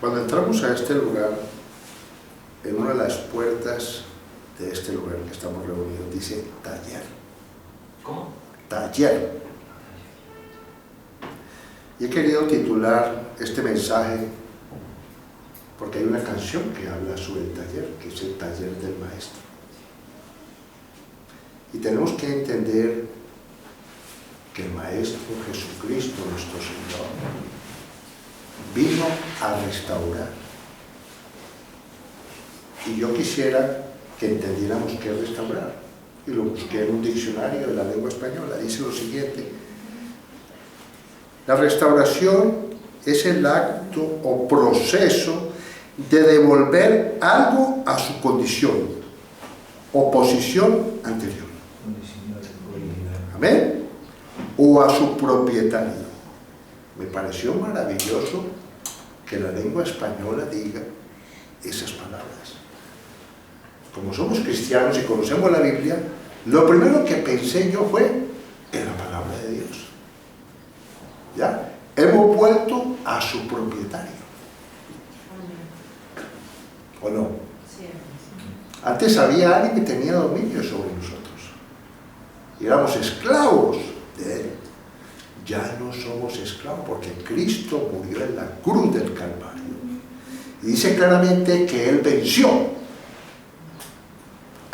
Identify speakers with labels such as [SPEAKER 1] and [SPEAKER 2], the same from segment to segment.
[SPEAKER 1] Cuando entramos a este lugar, en una de las puertas de este lugar que estamos reunidos, dice taller.
[SPEAKER 2] ¿Cómo?
[SPEAKER 1] Taller. Y he querido titular este mensaje porque hay una canción que habla sobre el taller, que es el taller del maestro. Y tenemos que entender que el Maestro Jesucristo, nuestro Señor, vino a restaurar. Y yo quisiera que entendiéramos qué es restaurar. Y lo busqué en un diccionario de la lengua española. Dice lo siguiente: la restauración es el acto o proceso de devolver algo a su condición o posición anterior. Amén. O a su propietario. Me pareció maravilloso que la lengua española diga esas palabras. Como somos cristianos y conocemos la Biblia, lo primero que pensé yo fue en la palabra de Dios. ¿Ya? Hemos vuelto a su propietario. ¿O no? Antes había alguien que tenía dominio sobre nosotros y éramos esclavos de él. Ya no somos esclavos porque Cristo murió en la cruz del Calvario y dice claramente que él venció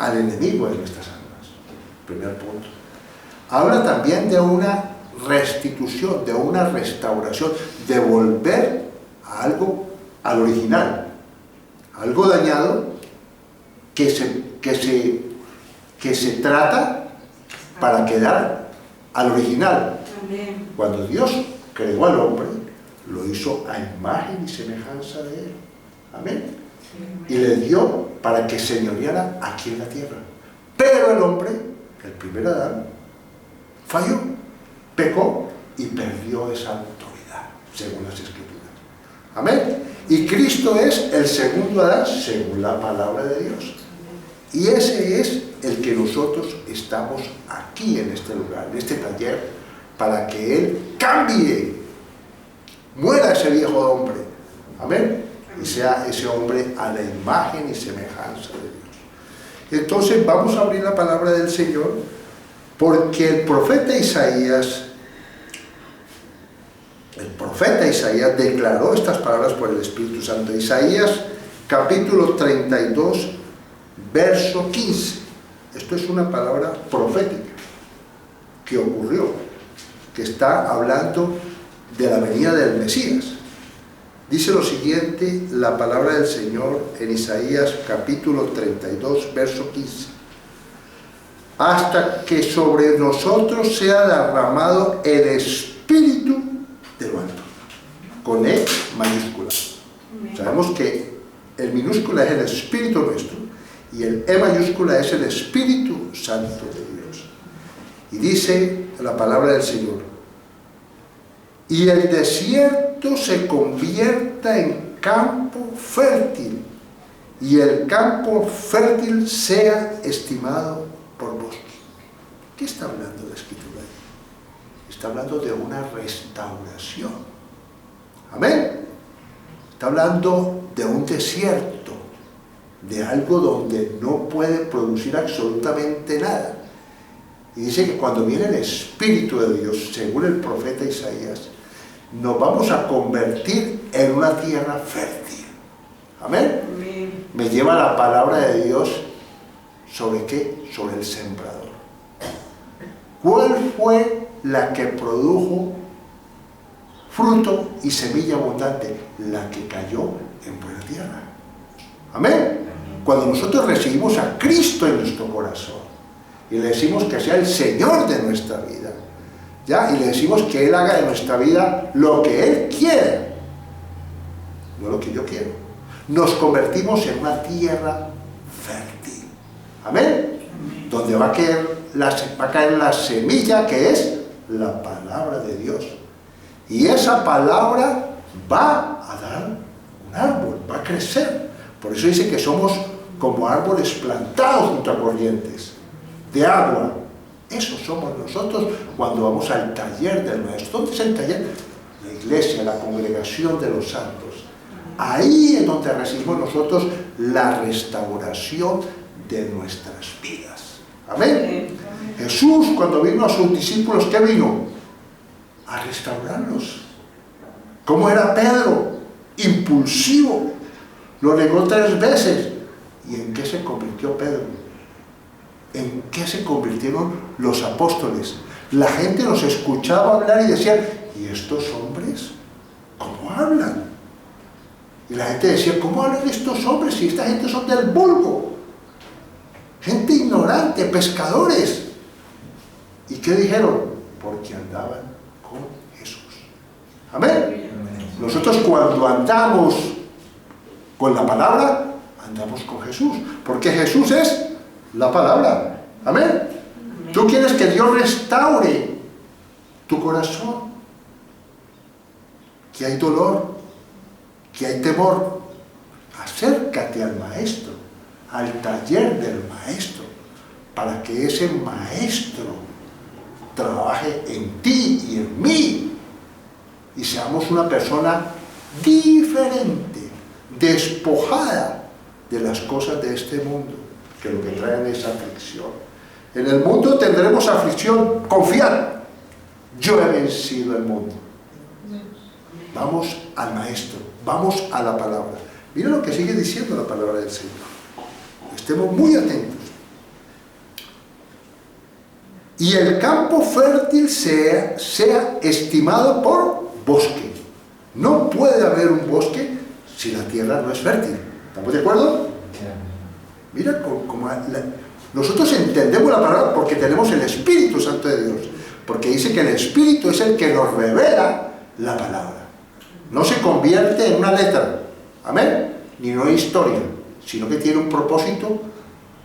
[SPEAKER 1] al enemigo de nuestras almas. Primer punto. Habla también de una restitución, de una restauración, de volver a algo, al original, algo dañado que se trata para quedar al original.
[SPEAKER 3] Amén.
[SPEAKER 1] Cuando Dios creó al hombre, lo hizo a imagen y semejanza de él. Amén. Y le dio para que señoreara aquí en la tierra. Pero el hombre, el primer Adán, falló, pecó y perdió esa autoridad, según las Escrituras. Amén. Y Cristo es el segundo Adán, según la palabra de Dios. Y ese es el que nosotros estamos aquí en este lugar, en este taller, para que Él cambie, muera ese viejo hombre. Amén. Y sea ese hombre a la imagen y semejanza de Dios. Entonces vamos a abrir la palabra del Señor, porque el profeta Isaías declaró estas palabras por el Espíritu Santo. Isaías capítulo 32, verso 15. Esto es una palabra profética que ocurrió, que está hablando de la venida del Mesías. Dice lo siguiente la palabra del Señor en Isaías capítulo 32, verso 15. Hasta que sobre nosotros sea derramado el Espíritu de lo alto, con E mayúscula. Sabemos que el minúscula es el Espíritu nuestro y el E mayúscula es el Espíritu Santo de Dios. Y dice la palabra del Señor: y el desierto se convierta en campo fértil, y el campo fértil sea estimado por bosque. ¿Qué está hablando la Escritura? Está hablando de una restauración. Amén. Está hablando de un desierto, de algo donde no puede producir absolutamente nada. Y dice que cuando viene el Espíritu de Dios, según el profeta Isaías, nos vamos a convertir en una tierra fértil. Amén.
[SPEAKER 3] Amén.
[SPEAKER 1] Me lleva la palabra de Dios sobre qué, sobre el sembrador. ¿Cuál fue la que produjo fruto y semilla abundante? La que cayó en buena tierra. Amén. Cuando nosotros recibimos a Cristo en nuestro corazón y le decimos que sea el Señor de nuestra vida, ¿ya? Y le decimos que Él haga de nuestra vida lo que Él quiere, no lo que yo quiero, nos convertimos en una tierra fértil. Amén. Donde va a caer la semilla, que es la palabra de Dios. Y esa palabra va a dar un árbol, va a crecer. Por eso dice que somos como árboles plantados junto a corrientes de agua. Eso somos nosotros cuando vamos al taller del Maestro. ¿Dónde es el taller? La iglesia, la congregación de los santos. Ahí es donde recibimos nosotros la restauración de nuestras vidas. Amén. Jesús, cuando vino a sus discípulos, ¿qué vino? A restaurarlos. ¿Cómo era Pedro? Impulsivo. Lo negó 3 veces. ¿Y en qué se convirtió Pedro? ¿En qué se convirtieron los apóstoles? La gente los escuchaba hablar y decían, ¿y estos hombres cómo hablan? Y la gente decía, ¿cómo hablan estos hombres si esta gente son del vulgo? Gente ignorante, pescadores. ¿Y qué dijeron? Porque andaban con Jesús. Amén. Nosotros cuando andamos con la palabra, andamos con Jesús. Porque Jesús es la palabra. Amén. Tú quieres que Dios restaure tu corazón. Que hay dolor, que hay temor. Acércate al maestro, al taller del maestro, para que ese maestro trabaje en ti y en mí y seamos una persona diferente, despojada de las cosas de este mundo, que lo que traen es aflicción. En el mundo tendremos aflicción, confiad, yo he vencido el mundo. Vamos al maestro, vamos a la palabra. Mira lo que sigue diciendo la palabra del Señor. Estemos muy atentos. Y el campo fértil sea estimado por bosque. No puede haber un bosque si la tierra no es fértil. ¿Estamos de acuerdo? Mira cómo nosotros entendemos la palabra porque tenemos el Espíritu Santo de Dios. Porque dice que el Espíritu es el que nos revela la palabra. No se convierte en una letra, amén, ni en una historia, sino que tiene un propósito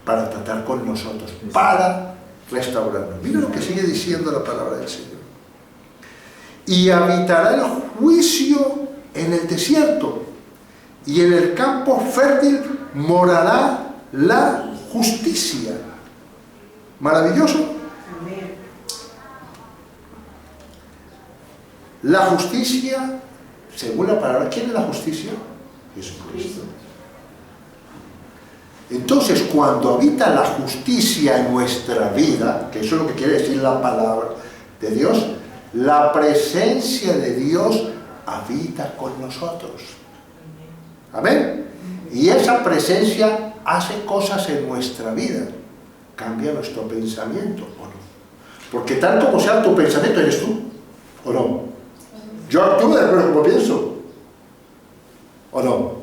[SPEAKER 1] para tratar con nosotros, para restaurarnos. Mira lo que sigue diciendo la palabra del Señor. Y habitará el juicio en el desierto, y en el campo fértil morará la justicia. Maravilloso. La justicia, según la palabra, ¿quién es la justicia? Jesucristo. Entonces, cuando habita la justicia en nuestra vida, que eso es lo que quiere decir la palabra de Dios, la presencia de Dios habita con nosotros. Amén. Y esa presencia hace cosas en nuestra vida, cambia nuestro pensamiento, ¿o no? Porque tal como sea tu pensamiento, eres tú, ¿o no? Yo actúo de acuerdo como pienso, ¿o no?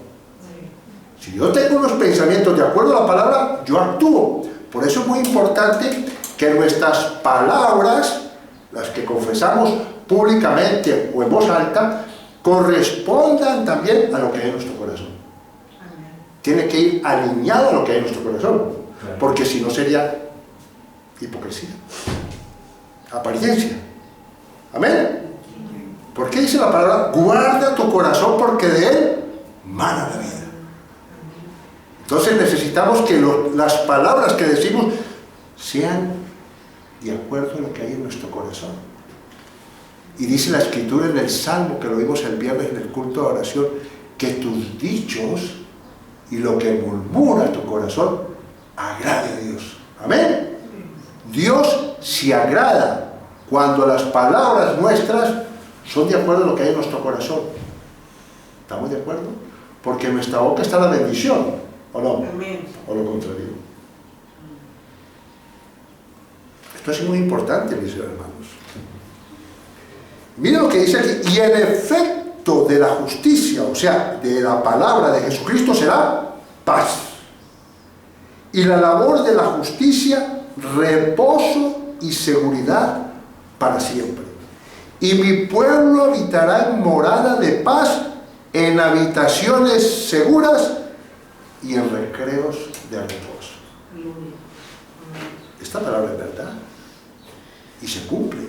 [SPEAKER 1] Si yo tengo unos pensamientos de acuerdo a la palabra, yo actúo. Por eso es muy importante que nuestras palabras, las que confesamos públicamente o en voz alta, correspondan también a lo que hay en nuestro corazón. Tiene que ir alineado a lo que hay en nuestro corazón, porque si no sería hipocresía, apariencia. Amén. ¿Por qué dice la palabra? Guarda tu corazón porque de él mana la vida. Entonces necesitamos que las palabras que decimos sean de acuerdo a lo que hay en nuestro corazón. Y dice la Escritura en el Salmo, que lo vimos el viernes en el culto de oración, que tus dichos y lo que murmura tu corazón agrade a Dios. Amén. Dios se agrada cuando las palabras nuestras son de acuerdo a lo que hay en nuestro corazón. ¿Estamos de acuerdo? Porque en nuestra boca está la bendición, ¿o no? O lo contrario. Esto es muy importante, mis hermanos. Miren lo que dice aquí. Y el efecto de la justicia, o sea, de la palabra de Jesucristo, será paz. Y la labor de la justicia, reposo y seguridad para siempre. Y mi pueblo habitará en morada de paz, en habitaciones seguras y en recreos de reposo. Esta palabra es verdad y se cumple.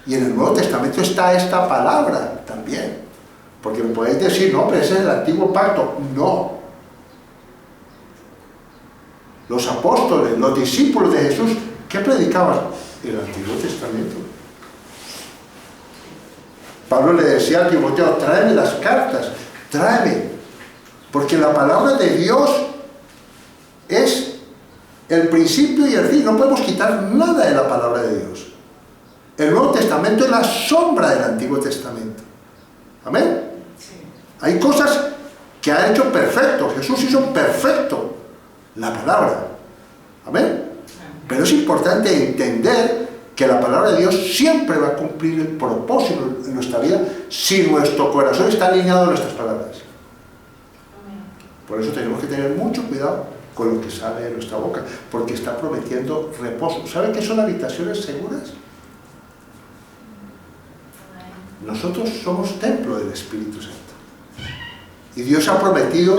[SPEAKER 1] Y en el Nuevo Testamento está esta palabra también. Porque me podéis decir, no, pero ese es el antiguo pacto. No. Los apóstoles, los discípulos de Jesús, ¿qué predicaban? El Antiguo Testamento. Pablo le decía a Timoteo, tráeme las cartas, tráeme Porque la palabra de Dios es el principio y el fin. No podemos quitar nada de la palabra de Dios. El Nuevo Testamento es la sombra del Antiguo Testamento. ¿Amén? Sí. Hay cosas que ha hecho perfecto. Jesús hizo perfecto la palabra. ¿Amén? Pero es importante entender que la palabra de Dios siempre va a cumplir el propósito en nuestra vida si nuestro corazón está alineado a nuestras palabras. Por eso tenemos que tener mucho cuidado con lo que sale de nuestra boca, porque está prometiendo reposo. ¿Saben qué son habitaciones seguras? Nosotros somos templo del Espíritu Santo. Y Dios ha prometido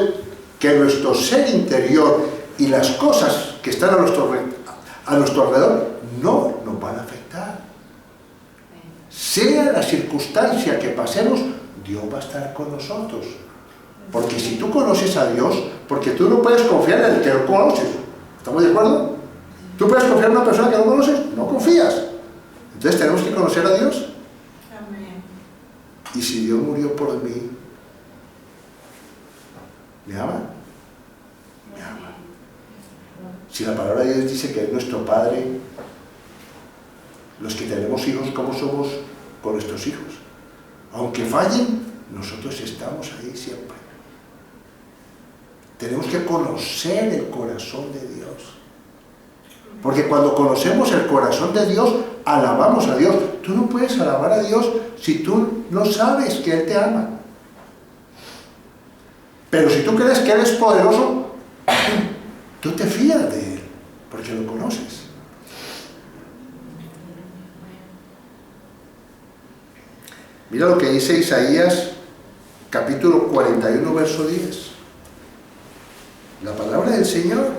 [SPEAKER 1] que nuestro ser interior y las cosas que están a nuestro alrededor no nos van a afectar. Sea la circunstancia que pasemos, Dios va a estar con nosotros. Porque si tú conoces a Dios, porque tú no puedes confiar en el que no conoces. ¿Estamos de acuerdo? ¿Tú puedes confiar en una persona que no conoces? No confías. Entonces tenemos que conocer a Dios. Amén. Y si Dios murió por mí, ¿me ama? Me ama. Si la palabra de Dios dice que es nuestro Padre, los que tenemos hijos, ¿cómo somos con nuestros hijos? Aunque fallen, nosotros estamos ahí siempre. Tenemos que conocer el corazón de Dios. Porque cuando conocemos el corazón de Dios, alabamos a Dios. Tú no puedes alabar a Dios si tú no sabes que Él te ama. Pero si tú crees que Él es poderoso, tú te fías de Él, porque lo conoces. Mira lo que dice Isaías, capítulo 41, verso 10. La palabra del Señor.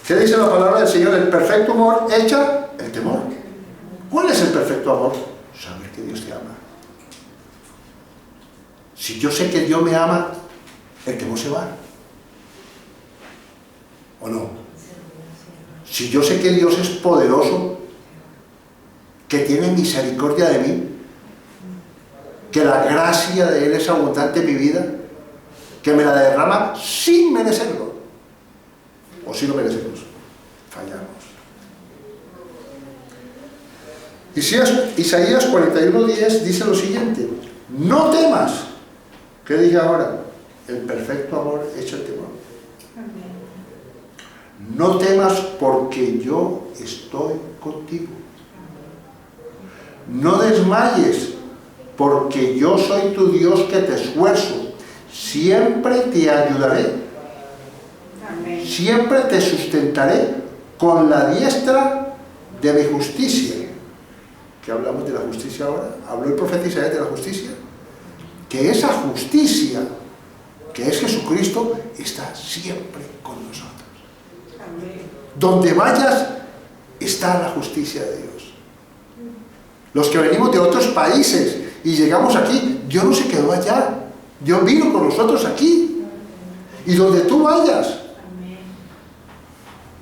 [SPEAKER 1] ¿Qué dice la palabra del Señor? El perfecto amor echa el temor. ¿Cuál es el perfecto amor? Saber que Dios te ama. Si yo sé que Dios me ama, el temor se va. ¿O no? Si yo sé que Dios es poderoso, que tiene misericordia de mí, que la gracia de Él es abundante en mi vida, que me la derrama sin merecerlo, o si lo merecemos, fallamos. Isaías 41:10 dice lo siguiente: no temas. ¿Qué dije ahora? El perfecto amor echa el temor. No temas porque yo estoy contigo. No desmayes porque yo soy tu Dios que te esfuerzo. Siempre te ayudaré. Amén. Siempre te sustentaré con la diestra de mi justicia. ¿Qué hablamos de la justicia ahora? Habló el profeta Isaías de la justicia. Que esa justicia, que es Jesucristo, está siempre con nosotros. Amén. Donde vayas, está la justicia de Dios. Los que venimos de otros países y llegamos aquí, Dios no se quedó allá. Dios vino con nosotros aquí. Y donde tú vayas.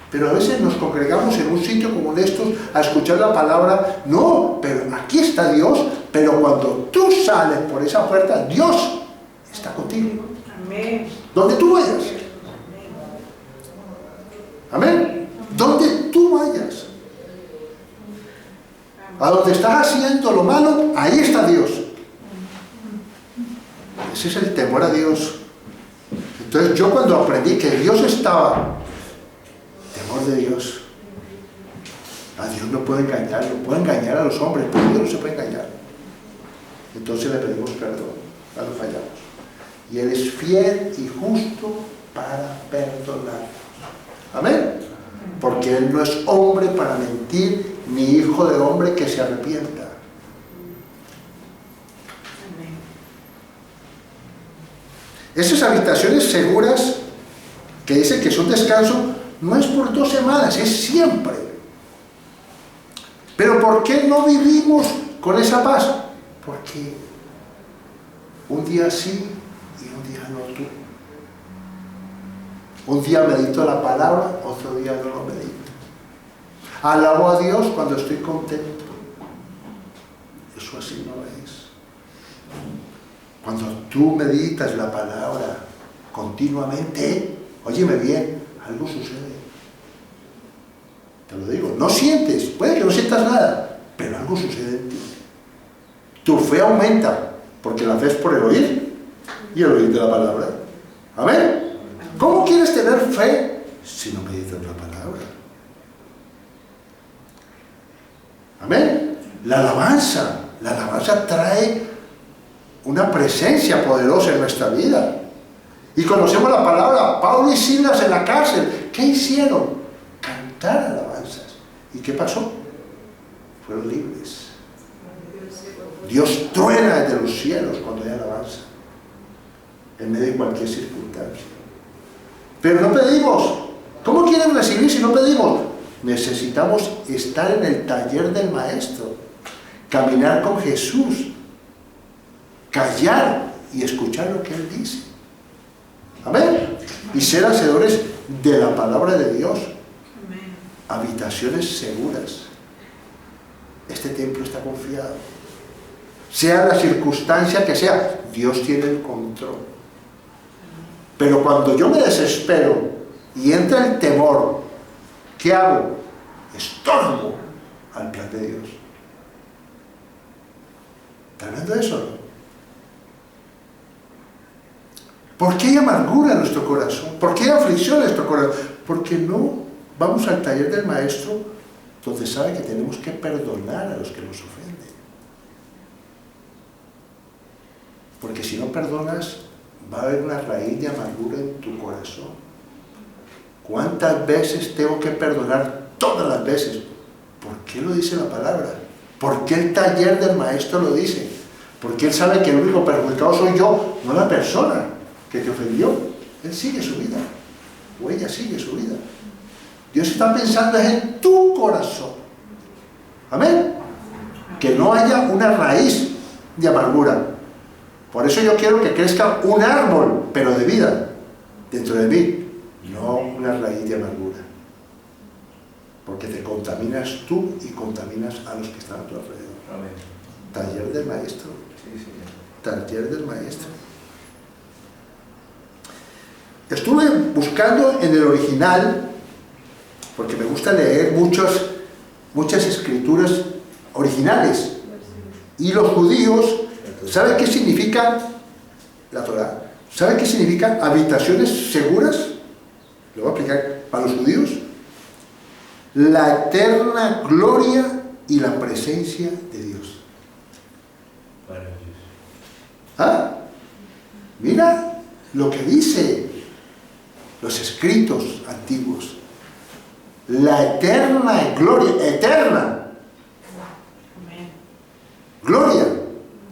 [SPEAKER 1] Pero a veces nos congregamos en un sitio como estos a escuchar la palabra. No, pero aquí está Dios. Pero cuando tú sales por esa puerta, Dios está contigo. Amén. Donde tú vayas. Amén. Donde tú vayas. A donde estás haciendo lo malo, ahí está Dios. Ese es el temor a Dios. Entonces yo cuando aprendí que Dios estaba, temor de Dios, a Dios no puedo engañarlo, puedo engañar a los hombres, pero Dios no se puede engañar. Entonces le pedimos perdón cuando fallamos. Y Él es fiel y justo para perdonarnos. Amén. Porque Él no es hombre para mentir, ni hijo de hombre que se arrepienta. Esas habitaciones seguras que dicen que son descanso, no es por 2 semanas, es siempre. Pero ¿por qué no vivimos con esa paz? Porque un día sí y un día no tú. Un día medito la palabra, otro día no lo medito. Alabo a Dios cuando estoy contento. Eso así no es. Cuando tú meditas la palabra continuamente, óyeme bien, algo sucede. Te lo digo, no sientes, puede que no sientas nada, pero algo sucede en ti. Tu fe aumenta, porque la fe es por el oír y el oír de la palabra. Amén. ¿Cómo quieres tener fe si no meditas la palabra? Amén. La alabanza trae una presencia poderosa en nuestra vida. Y conocemos la palabra. Pablo y Silas en la cárcel, ¿qué hicieron? Cantar alabanzas. ¿Y qué pasó? Fueron libres. Dios truena desde los cielos cuando hay alabanza, en medio de cualquier circunstancia. Pero no pedimos. ¿Cómo quieren recibir si no pedimos? Necesitamos estar en el taller del Maestro, caminar con Jesús, callar y escuchar lo que Él dice. Amén. Y ser hacedores de la palabra de Dios. Amén. Habitaciones seguras. Este templo está confiado. Sea la circunstancia que sea, Dios tiene el control. Pero cuando yo me desespero y entra el temor, ¿qué hago? Estorbo al plan de Dios. ¿Está hablando de eso, no? ¿Por qué hay amargura en nuestro corazón? ¿Por qué hay aflicción en nuestro corazón? Porque no vamos al taller del Maestro, donde sabe que tenemos que perdonar a los que nos ofenden. Porque si no perdonas, va a haber una raíz de amargura en tu corazón. ¿Cuántas veces tengo que perdonar? Todas las veces. ¿Por qué lo dice la palabra? ¿Por qué el taller del Maestro lo dice? Porque Él sabe que el único perjudicado soy yo, no la persona que te ofendió. Él sigue su vida, o ella sigue su vida. Dios está pensando en tu corazón. Amén. Que no haya una raíz de amargura. Por eso yo quiero que crezca un árbol, pero de vida, dentro de mí, no una raíz de amargura. Porque te contaminas tú y contaminas a los que están a tu alrededor. Amén. Taller del Maestro. Sí, sí. Taller del Maestro. Estuve buscando en el original, porque me gusta leer muchas escrituras originales. Y los judíos, ¿saben qué significa la Torá? ¿Saben qué significa habitaciones seguras? Lo voy a explicar para los judíos. La eterna gloria y la presencia de Dios. ¿Ah? Mira lo que dice los escritos antiguos. La eterna gloria, eterna gloria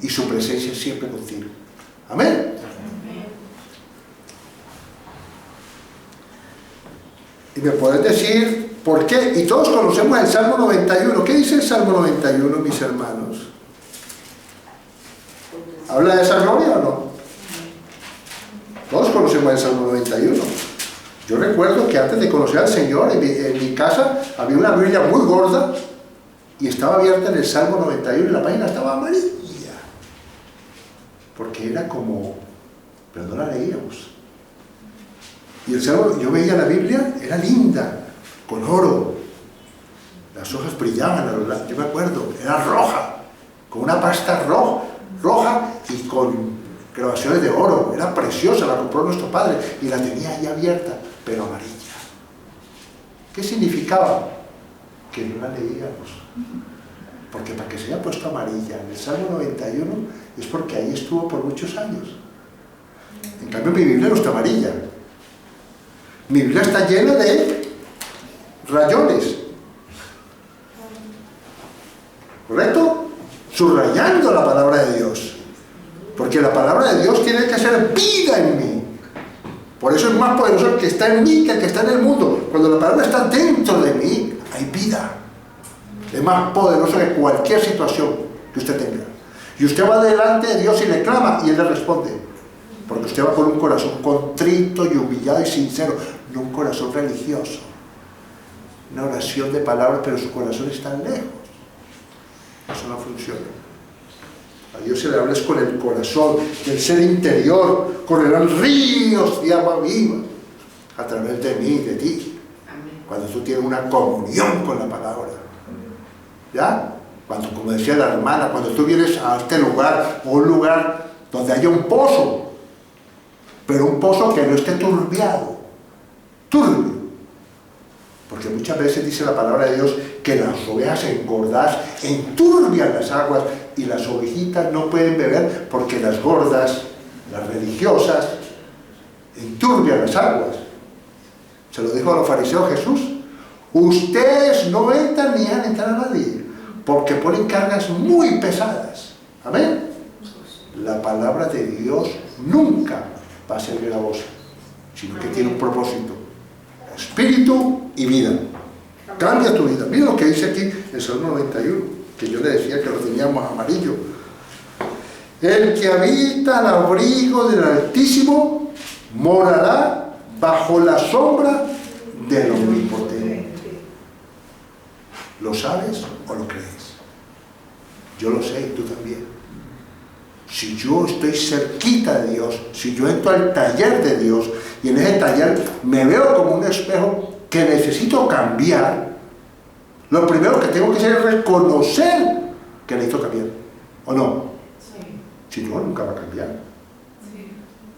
[SPEAKER 1] y su presencia siempre contigo. Amén. Y me puedes decir por qué. Y todos conocemos el Salmo 91. ¿Qué dice el Salmo 91, mis hermanos? ¿Habla de esa gloria o no? Todos conocemos el Salmo 91. Yo recuerdo que antes de conocer al Señor, en mi casa había una Biblia muy gorda y estaba abierta en el Salmo 91 y la página estaba amarilla. Porque era como, pero no la leíamos. Y el Salmo, yo veía la Biblia, era linda, con oro. Las hojas brillaban a lo largo, yo me acuerdo, era roja, con una pasta roja y con grabaciones de oro. Era preciosa, la compró nuestro padre y la tenía ahí abierta, pero amarilla. ¿Qué significaba? Que no la leíamos. Porque para que se haya puesto amarilla en el Salmo 91 es porque ahí estuvo por muchos años. En cambio mi Biblia no está amarilla. Mi Biblia está llena de rayones. ¿Correcto? Subrayando la palabra de Dios. Porque la palabra de Dios tiene que ser vida en mí. Por eso es más poderoso el que está en mí que el que está en el mundo. Cuando la palabra está dentro de mí, hay vida. Es más poderoso que cualquier situación que usted tenga. Y usted va delante de Dios y le clama y Él le responde. Porque usted va con un corazón contrito y humillado y sincero, no un corazón religioso. Una oración de palabras, pero su corazón está lejos. Eso no funciona. A Dios se le habla es con el corazón, el ser interior, correrán ríos de agua viva a través de mí, de ti.
[SPEAKER 2] Amén.
[SPEAKER 1] Cuando tú tienes una comunión con la palabra. ¿Ya? Cuando, como decía la hermana, cuando tú vienes a este lugar, o un lugar donde haya un pozo, pero un pozo que no esté turbiado, turbio. Porque muchas veces dice la palabra de Dios que las ovejas engordadas enturbian las aguas y las ovejitas no pueden beber porque las gordas, las religiosas, enturbian las aguas. Se lo dijo a los fariseos Jesús: ustedes no entran ni han entrado a nadie porque ponen cargas muy pesadas. Amén. La palabra de Dios nunca va a ser gravosa, sino que tiene un propósito: espíritu y vida. Cambia tu vida. Mira lo que dice aquí el Salmo 91, que yo le decía que lo teníamos amarillo. El que habita al abrigo del Altísimo morará bajo la sombra del Omnipotente. ¿Lo sabes o lo crees? Yo lo sé y tú también. Si yo estoy cerquita de Dios, si yo entro al taller de Dios y en ese taller me veo como un espejo que necesito cambiar, lo primero que tengo que hacer es reconocer que necesito cambiar, ¿o no? Si no, nunca va a cambiar.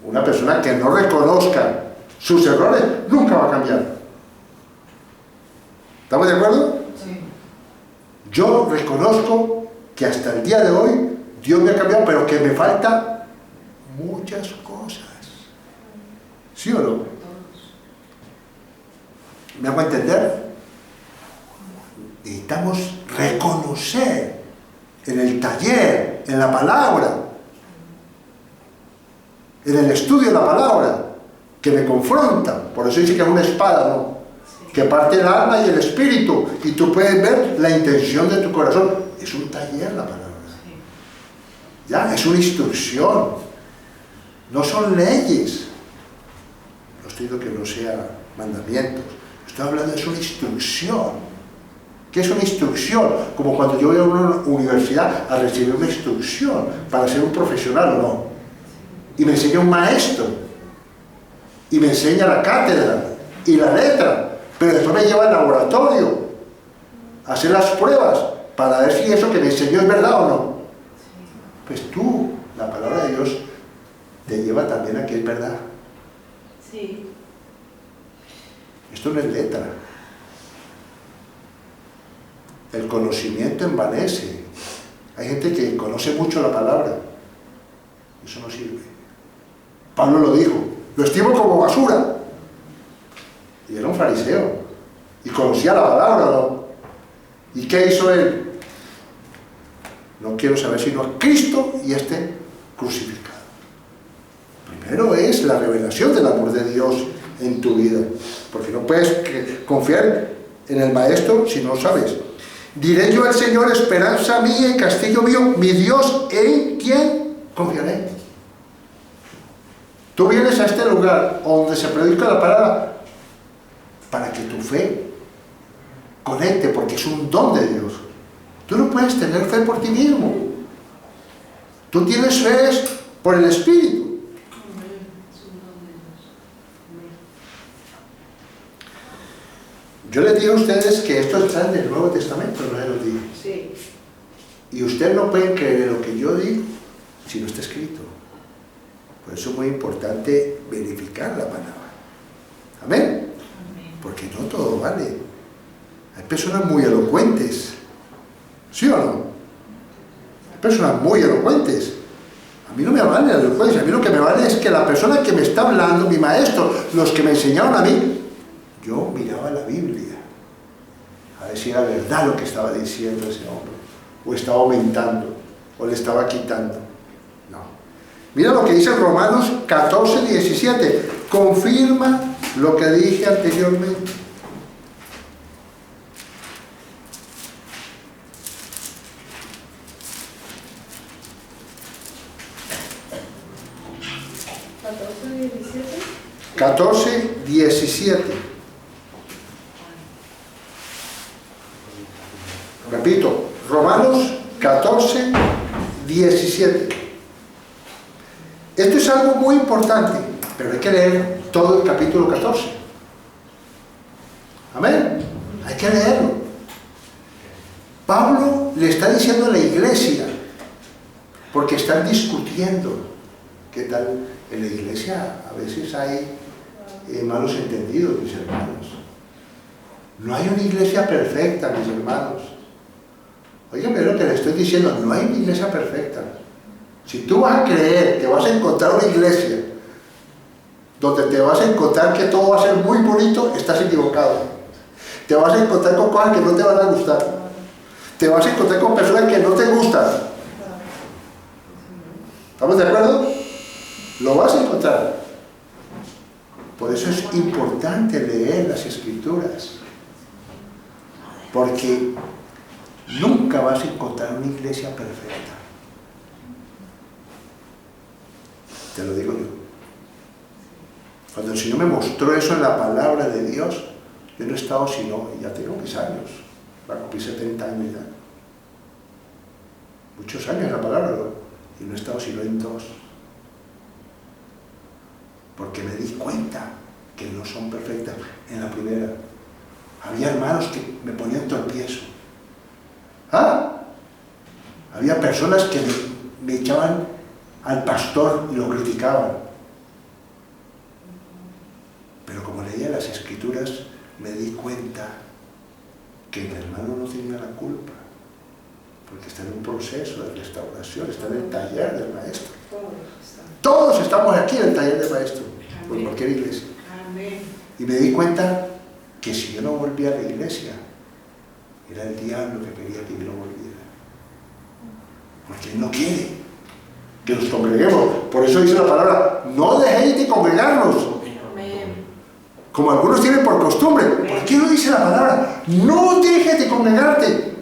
[SPEAKER 1] Una persona que no reconozca sus errores nunca va a cambiar. ¿Estamos de acuerdo?
[SPEAKER 2] Sí.
[SPEAKER 1] Yo reconozco que hasta el día de hoy Dios me ha cambiado, pero que me faltan muchas cosas. ¿Sí o no? ¿Me hago entender? Necesitamos reconocer en el taller, en la palabra, en el estudio de la palabra, que me confronta. Por eso dice que es una espada, ¿no? Que parte el alma y el espíritu, y tú puedes ver la intención de tu corazón. Es un taller la palabra. Ya, es una instrucción. No son leyes. No estoy diciendo que no sea mandamientos. Estoy hablando de una instrucción. ¿Qué es una instrucción? Como cuando yo voy a una universidad a recibir una instrucción para ser un profesional o no. Y me enseña un maestro. Y me enseña la cátedra y la letra. Pero después me lleva al laboratorio a hacer las pruebas para ver si eso que me enseñó es verdad o no. Pues tú, la palabra de Dios, te lleva también a que es verdad.
[SPEAKER 2] Sí.
[SPEAKER 1] Esto no es letra. El conocimiento envanece. Hay gente que conoce mucho la palabra. Eso no sirve. Pablo lo dijo: lo estimo como basura. Y era un fariseo. Y conocía la palabra, ¿no? ¿Y qué hizo él? No quiero saber sino a Cristo y este crucificado. Primero es la revelación del amor de Dios en tu vida. Porque no puedes confiar en el maestro si no sabes. Diré yo al Señor: esperanza mía y castillo mío, mi Dios, ¿en quién confiaré? Tú vienes a este lugar donde se predica la palabra para que tu fe conecte, porque es un don de Dios. Tú no puedes tener fe por ti mismo. Tú tienes fe por el Espíritu. Yo les dije a ustedes que esto está en el Nuevo Testamento, no se los dije.
[SPEAKER 2] Sí.
[SPEAKER 1] Y ustedes no pueden creer en lo que yo digo si no está escrito. Por eso es muy importante verificar la palabra. ¿Amén? Porque no todo vale. Hay personas muy elocuentes. ¿Sí o no? Hay personas muy elocuentes. A mí no me vale la elocuencia. A mí lo que me vale es que la persona que me está hablando, mi maestro, los que me enseñaron a mí, yo miraba la Biblia a ver si era verdad lo que estaba diciendo ese hombre, o estaba aumentando, o le estaba quitando. No. Mira lo que dice Romanos 14, 17. Confirma lo que dije anteriormente.
[SPEAKER 2] ¿14, 17?
[SPEAKER 1] 14, 17. Repito, Romanos 14, 17. Esto es algo muy importante, pero hay que leer todo el capítulo 14. Amén. Hay que leerlo. Pablo le está diciendo a la iglesia, porque están discutiendo. ¿Qué tal? En la iglesia a veces hay malos entendidos, mis hermanos. No hay una iglesia perfecta, mis hermanos. Oigan, lo que les estoy diciendo, no hay una iglesia perfecta. Si tú vas a creer que vas a encontrar una iglesia donde te vas a encontrar que todo va a ser muy bonito, estás equivocado. Te vas a encontrar con cosas que no te van a gustar. Te vas a encontrar con personas que no te gustan. ¿Estamos de acuerdo? Lo vas a encontrar. Por eso es importante leer las Escrituras. Porque nunca vas a encontrar una iglesia perfecta. Te lo digo yo. Cuando el Señor me mostró eso en la palabra de Dios, yo no he estado sino, ya tengo mis años, va a cumplir 70 años ya. Muchos años la palabra, ¿no? Y no he estado sino en 2. Porque me di cuenta que no son perfectas. En la primera, había hermanos que me ponían tropiezo. ¿Ah? Había personas que me echaban al pastor y lo criticaban. Pero como leía las Escrituras, me di cuenta que mi hermano no tenía la culpa, porque está en un proceso de restauración, está en el taller del maestro. Todos estamos aquí en el taller del maestro, por cualquier iglesia. Y me di cuenta que si yo no volvía a la iglesia, era el diablo que quería que yo no volviera. Porque él no quiere que nos congreguemos. Por eso dice la palabra, no dejéis de congregarnos. Como algunos tienen por costumbre. ¿Por qué no dice la palabra? No dejes de congregarte.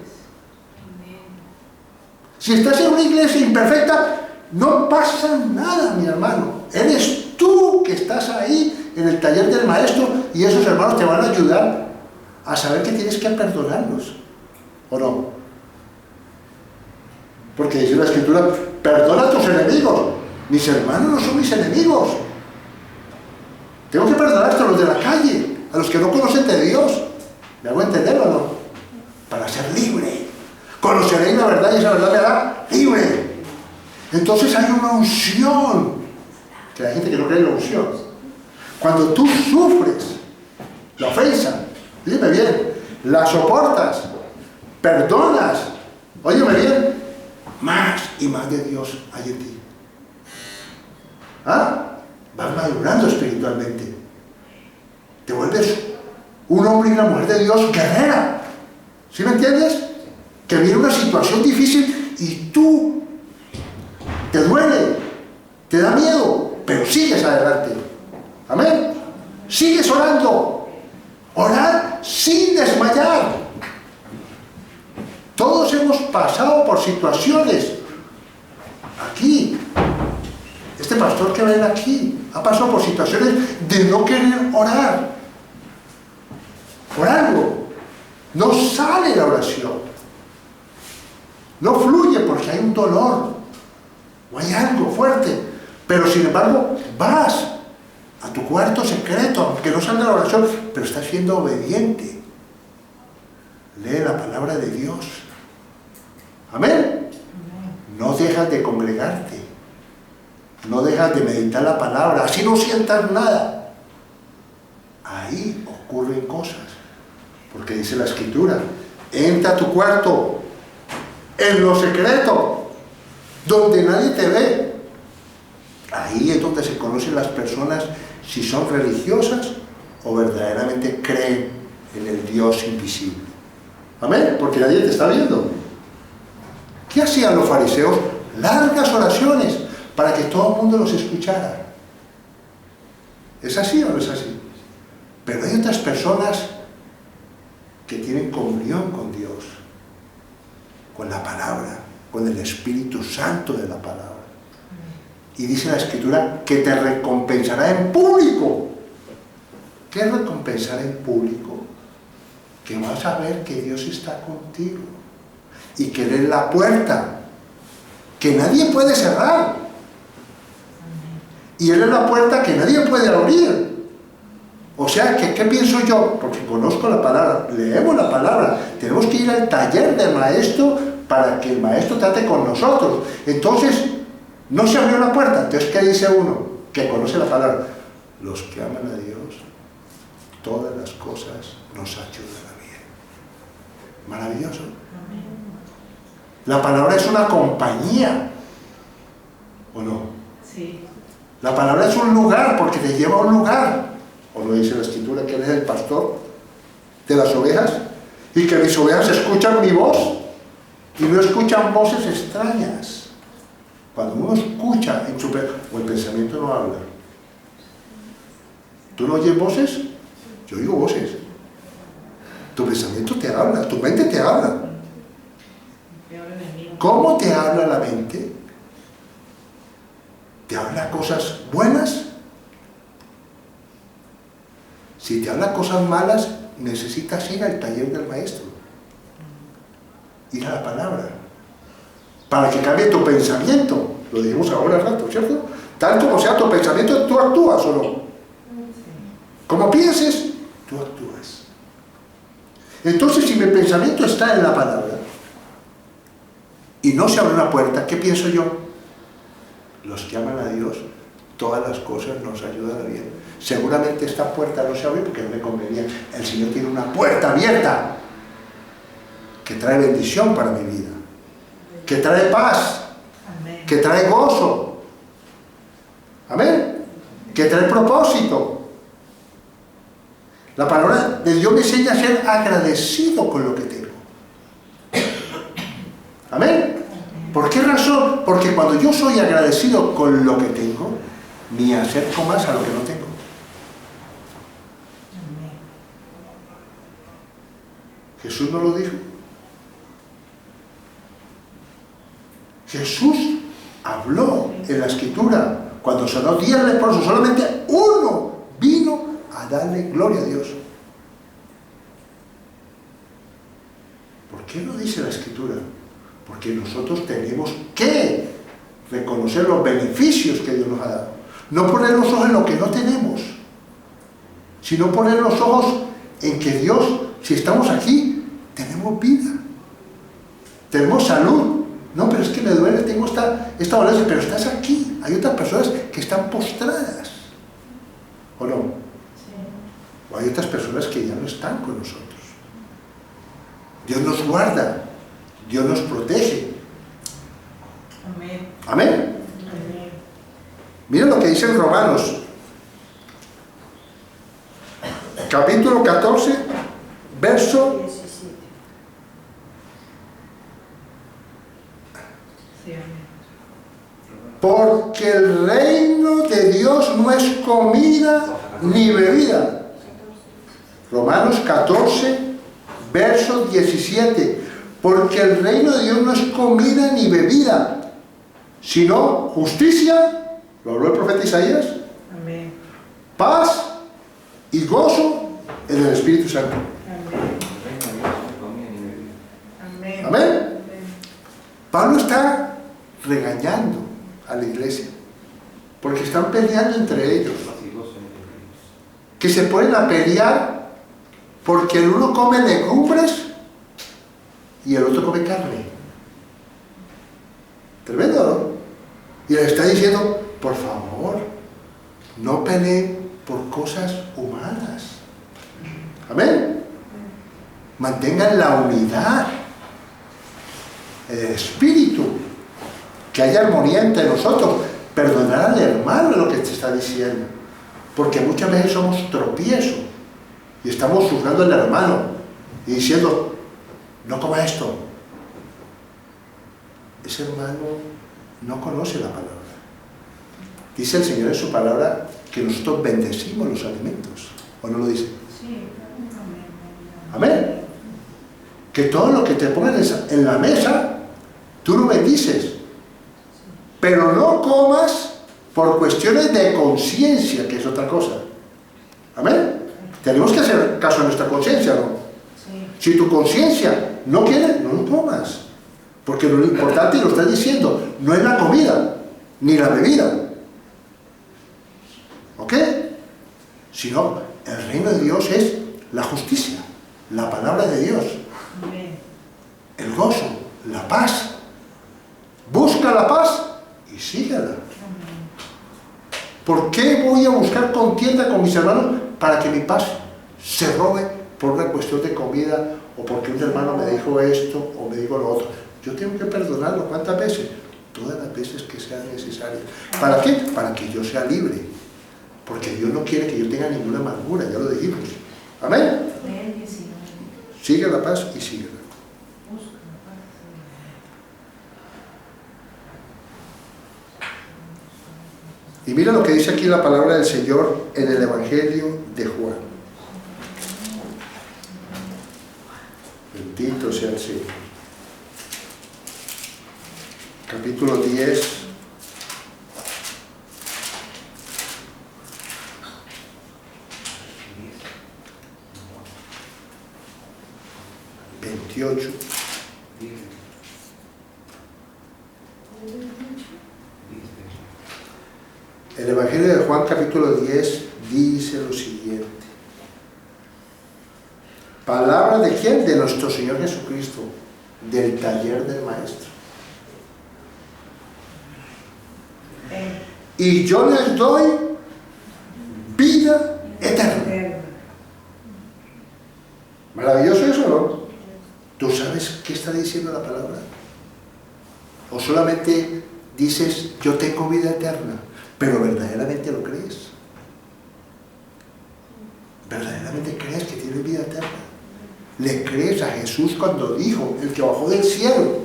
[SPEAKER 1] Si estás en una iglesia imperfecta, no pasa nada, mi hermano. Eres tú que estás ahí en el taller del maestro y esos hermanos te van a ayudar a saber que tienes que perdonarlos. ¿O no? Porque dice la Escritura, perdona a tus enemigos. Mis hermanos no son mis enemigos. Tengo que perdonar a los de la calle, a los que no conocen de Dios. ¿Me hago entender o no? Para ser libre. Conoceréis la verdad y esa verdad me hará libre. Entonces hay una unción. Que hay gente que no cree en la unción. Cuando tú sufres la ofensa, dime bien, la soportas, perdonas, óyeme bien, más y más de Dios hay en ti. ¿Ah? Vas madurando espiritualmente. Te vuelves un hombre y una mujer de Dios guerrera. ¿Sí me entiendes? Que viene una situación difícil y tú te duele, te da miedo, pero sigues adelante. Amén. Sigues orando. Orar sin desmayar. Todos hemos pasado por situaciones. Aquí, este pastor que ven aquí ha pasado por situaciones de no querer orar por algo. No sale la oración, no fluye porque hay un dolor o hay algo fuerte, pero sin embargo vas a tu cuarto secreto, aunque no salga la oración, pero estás siendo obediente. Lee la palabra de Dios. Amén. No dejas de congregarte. No dejas de meditar la palabra, así no sientas nada. Ahí ocurren cosas, porque dice la Escritura, entra a tu cuarto, en lo secreto, donde nadie te ve. Ahí es donde se conocen las personas si son religiosas o verdaderamente creen en el Dios invisible. Amén, porque nadie te está viendo. ¿Qué hacían los fariseos? Largas oraciones para que todo el mundo los escuchara. ¿Es así o no es así? Pero hay otras personas que tienen comunión con Dios, con la palabra, con el Espíritu Santo de la palabra. Y dice la Escritura que te recompensará en público. ¿Qué es recompensar en público? Que vas a ver que Dios está contigo y que Él es la puerta. que nadie puede cerrar. Y Él es la puerta que nadie puede abrir. O sea, ¿qué pienso yo? Porque conozco la palabra, leemos la palabra, tenemos que ir al taller del maestro para que el maestro trate con nosotros. Entonces, no se abrió la puerta. Entonces, ¿qué dice uno? Que conoce la palabra. Los que aman a Dios, todas las cosas nos ayudan a bien. Maravilloso. La palabra es una compañía, ¿o no?
[SPEAKER 2] Sí.
[SPEAKER 1] La palabra es un lugar, porque te lleva a un lugar. ¿O no dice la Escritura que Él es el pastor de las ovejas? Y que mis ovejas escuchan mi voz y no escuchan voces extrañas. Cuando uno escucha en su o el pensamiento no habla. ¿Tú no oyes voces? Yo oigo voces. Tu pensamiento te habla, tu mente te habla. ¿Cómo te habla la mente? ¿Te habla cosas buenas? Si te habla cosas malas, necesitas ir al taller del maestro. Ir a la palabra. Para que cambie tu pensamiento. Lo dijimos ahora al rato, ¿cierto? Tal como sea tu pensamiento, tú actúas o no. Como pienses, tú actúas. Entonces, si mi pensamiento está en la palabra y no se abre una puerta, ¿qué pienso yo? Los que aman a Dios, todas las cosas nos ayudan a bien. Seguramente esta puerta no se abre porque no me convenía. El Señor tiene una puerta abierta que trae bendición para mi vida, que trae paz, amén, que trae gozo, amén, que trae propósito. La palabra de Dios me enseña a ser agradecido con lo que tengo. Amén. ¿Por qué razón? Porque cuando yo soy agradecido con lo que tengo, me acerco más a lo que no tengo. Jesús no lo dijo. Jesús habló en la Escritura cuando sanó 10 leprosos, solamente uno vino a darle gloria a Dios. ¿Por qué no dice la Escritura? Porque nosotros tenemos que reconocer los beneficios que Dios nos ha dado. No poner los ojos en lo que no tenemos, sino poner los ojos en que Dios, si estamos aquí, tenemos vida, tenemos salud. No, pero es que me duele, tengo esta dolencia, pero estás aquí. Hay otras personas que están postradas, ¿o no? Sí. O hay otras personas que ya no están con nosotros. Dios nos guarda, Dios nos protege. Amén. Amén. Amén. Miren lo que dice en Romanos, capítulo 14, verso 17. Porque el reino de Dios no es comida ni bebida. Romanos 14, verso 17. Porque el reino de Dios no es comida ni bebida, sino justicia, lo habló el profeta Isaías, amén, paz y gozo en el Espíritu Santo. Amén. Amén. Amén. Pablo está regañando a la iglesia porque están peleando entre ellos, que se ponen a pelear porque el uno come legumbres y el otro come carne. Tremendo, ¿no? Y le está diciendo, por favor, no peleen por cosas humanas. Amén. Mantengan la unidad, el espíritu, que haya armonía entre nosotros. Perdonar al hermano es lo que te está diciendo, porque muchas veces somos tropiezos y estamos juzgando al hermano y diciendo, no coma esto. Ese hermano no conoce la palabra. Dice el Señor en su palabra que nosotros bendecimos los alimentos, ¿o no lo dice? Sí. Amén. Que todo lo que te pongan en la mesa, tú lo bendices, pero no comas por cuestiones de conciencia, que es otra cosa. Amén. Tenemos que hacer caso a nuestra conciencia, ¿no? Sí. Si tu conciencia no quiere, no lo comas. Porque lo importante, lo está diciendo, no es la comida, ni la bebida. ¿Ok? Sino, el reino de Dios es la justicia, la palabra de Dios, el gozo, la paz. Busca la paz y síguela. ¿Por qué voy a buscar contienda con mis hermanos para que mi paz se robe por una cuestión de comida o porque un hermano me dijo esto o me dijo lo otro? Yo tengo que perdonarlo. ¿Cuántas veces? Todas las veces que sean necesarias. ¿Para qué? Para que yo sea libre. Porque Dios no quiere que yo tenga ninguna amargura, ya lo dijimos. Amén. Sigue la paz y síguela. Y mira lo que dice aquí la palabra del Señor en el Evangelio de Juan. Bendito sea el Señor. Capítulo 10. El Evangelio de Juan capítulo 10 dice lo siguiente. ¿Palabra de quién? De nuestro Señor Jesucristo, del taller del Maestro. Y yo les doy vida eterna. Maravilloso eso, ¿no? ¿Tú sabes qué está diciendo la palabra? ¿O solamente dices, yo tengo vida eterna, pero verdaderamente lo crees? ¿Verdaderamente crees que tienes vida eterna? ¿Le crees a Jesús cuando dijo, el que bajó del cielo?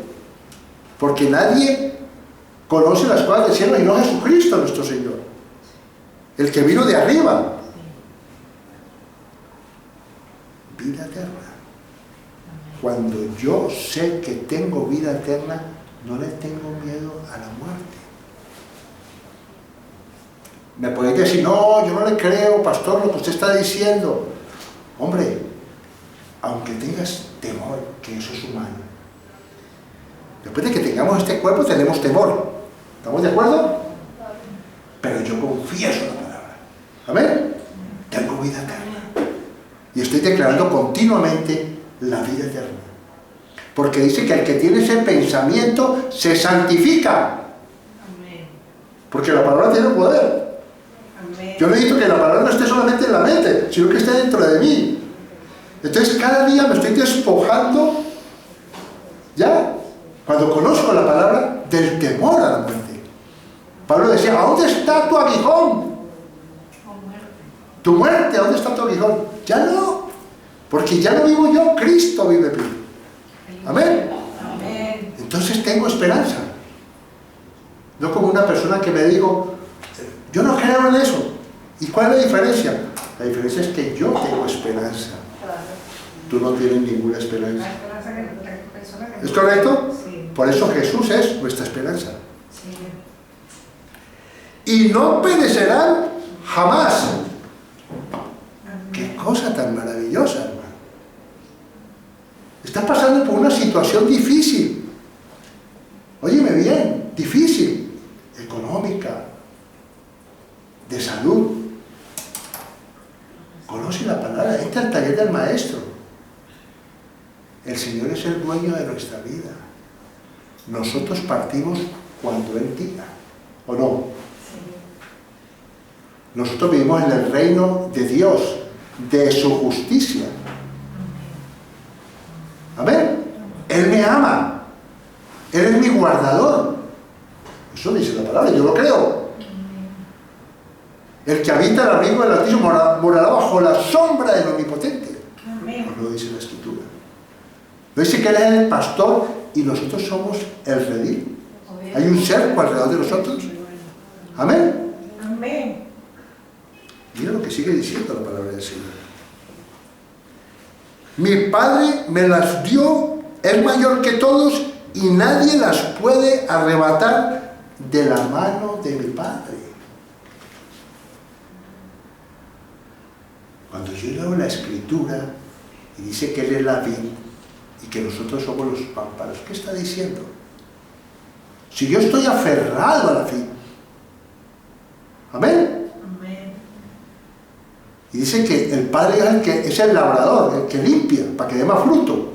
[SPEAKER 1] Porque nadie conoce las cosas del cielo y no Jesucristo nuestro Señor, el que vino de arriba. Vida eterna. Cuando yo sé que tengo vida eterna, no le tengo miedo a la muerte. Me podéis decir, no, yo no le creo, pastor, lo que usted está diciendo. Hombre, aunque tengas temor, que eso es humano. Después de que tengamos este cuerpo, tenemos temor. ¿Estamos de acuerdo? Pero yo confieso la palabra. Amén. Tengo vida eterna. Y estoy declarando continuamente la vida eterna. Porque dice que el que tiene ese pensamiento se santifica. Porque la palabra tiene poder. Yo necesito que la palabra no esté solamente en la mente, sino que esté dentro de mí. Entonces cada día me estoy despojando, ya, cuando conozco la palabra, del temor a la muerte. Pablo decía, ¿a dónde está tu aguijón? Tu muerte, ¿a dónde está tu aguijón? Ya no, porque ya no vivo yo, Cristo vive en mí. Amén. Entonces tengo esperanza. No como una persona que me dijo, yo no creo en eso. ¿Y cuál es la diferencia? La diferencia es que yo tengo esperanza. Tú no tienes ninguna esperanza. ¿Es correcto?
[SPEAKER 2] Sí.
[SPEAKER 1] Por eso Jesús es nuestra esperanza. Y no perecerán jamás. Qué cosa tan maravillosa, hermano. Estás pasando por una situación difícil. Óyeme bien, difícil. Económica, de salud. Conoce la palabra, entra al taller del Maestro. El Señor es el dueño de nuestra vida. Nosotros partimos cuando Él diga, ¿o no? Nosotros vivimos en el reino de Dios, de su justicia. Amén. Él me ama. Él es mi guardador. Eso dice la palabra, yo lo creo. El que habita el abrigo del Altísimo morará bajo la sombra del Omnipotente. Nos lo dice la Escritura. ¿No dice que Él es el pastor y nosotros somos el redil? Hay un cerco alrededor de nosotros. Amén.
[SPEAKER 2] Amén.
[SPEAKER 1] Mira lo que sigue diciendo la palabra del Señor. Mi Padre me las dio, es mayor que todos y nadie las puede arrebatar de la mano de mi Padre. Cuando yo leo la Escritura y dice que Él es la vid y que nosotros somos los pámpanos. ¿Qué está diciendo? Si yo estoy aferrado a la vid. Amén.
[SPEAKER 2] Amén.
[SPEAKER 1] Y dice que el Padre es el que es el labrador, el que limpia, para que dé más fruto.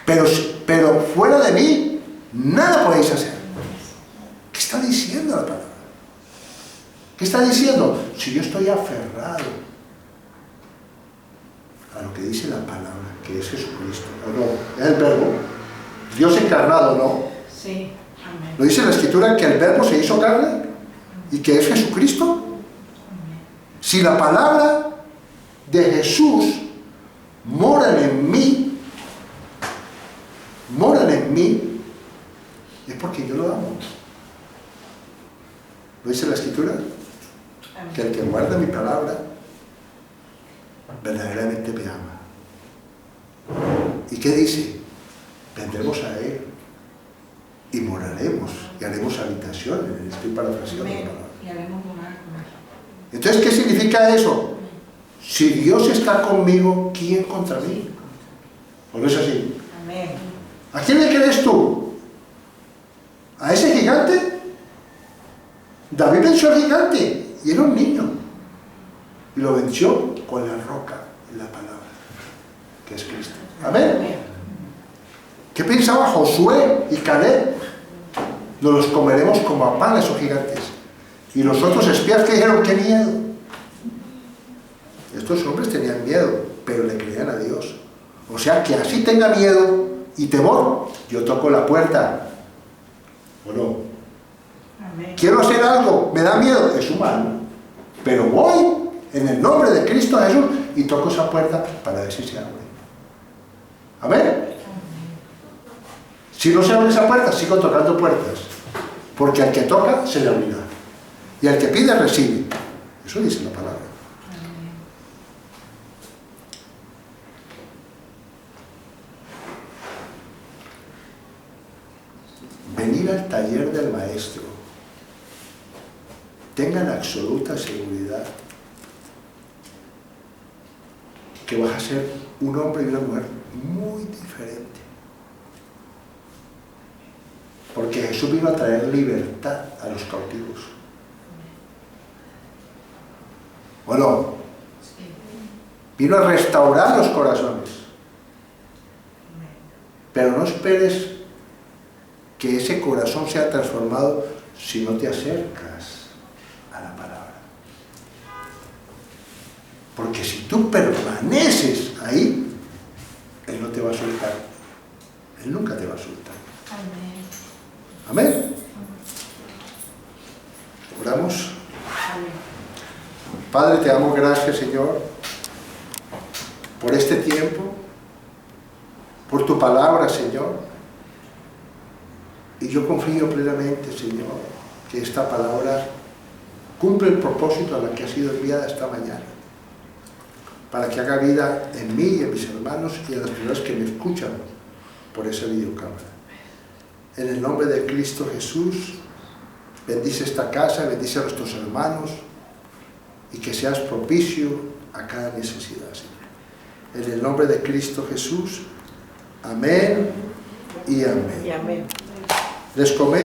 [SPEAKER 1] Pero fuera de mí, nada podéis hacer. ¿Qué está diciendo la palabra? ¿Qué está diciendo? Si yo estoy aferrado a lo que dice la palabra, que es Jesucristo, o no, es el verbo, Dios encarnado, ¿no?
[SPEAKER 2] Sí. Amén.
[SPEAKER 1] ¿Lo dice la Escritura que el verbo se hizo carne y que es Jesucristo?
[SPEAKER 2] Amén.
[SPEAKER 1] Si la palabra de Jesús mora en mí, es porque yo lo amo. ¿Lo dice la Escritura?
[SPEAKER 2] Amén.
[SPEAKER 1] Que el que guarda mi palabra verdaderamente me ama. ¿Y qué dice? Vendremos a Él y moraremos y haremos habitación. Estoy parafraseando la palabra.
[SPEAKER 2] Y haremos morar con Él.
[SPEAKER 1] Entonces, ¿qué significa eso? Si Dios está conmigo, ¿quién contra mí? ¿O no es así?
[SPEAKER 2] Amén.
[SPEAKER 1] ¿A quién le crees tú? ¿A ese gigante? David venció al gigante y era un niño. Y lo venció con la roca, la palabra, que es Cristo. Amén. ¿Qué pensaba Josué y Caleb? Nos los comeremos como a pan esos gigantes. Y los otros espías que dijeron, ¡qué miedo! Estos hombres tenían miedo, pero le creían a Dios. O sea que así tenga miedo y temor, yo toco la puerta. ¿O no?
[SPEAKER 2] Amén.
[SPEAKER 1] Quiero hacer algo, me da miedo, es humano. Pero voy en el nombre de Cristo Jesús y toco esa puerta para ver si se abre. Amén. Si no se abre esa puerta, sigo tocando puertas. Porque al que toca, se le abrirá. Y al que pide, recibe. Eso dice la palabra. Venir al taller del maestro. Tengan absoluta seguridad que vas a ser un hombre y una mujer muy diferente. Porque Jesús vino a traer libertad a los cautivos. ¿O no? Vino a restaurar los corazones. Pero no esperes que ese corazón sea transformado si no te acercas a la palabra. Porque si tú permaneces ahí, Él no te va a soltar. Él nunca te va a soltar.
[SPEAKER 2] Amén.
[SPEAKER 1] Amén. Oramos.
[SPEAKER 2] Amén.
[SPEAKER 1] Padre, te damos gracias, Señor, por este tiempo, por tu palabra, Señor. Y yo confío plenamente, Señor, que esta palabra cumple el propósito a la que ha sido enviada esta mañana, para que haga vida en mí y en mis hermanos y en las personas que me escuchan por esa videocámara. En el nombre de Cristo Jesús, bendice esta casa, bendice a nuestros hermanos y que seas propicio a cada necesidad, Señor. En el nombre de Cristo Jesús, amén y amén.
[SPEAKER 2] Y amén.
[SPEAKER 1] Les comento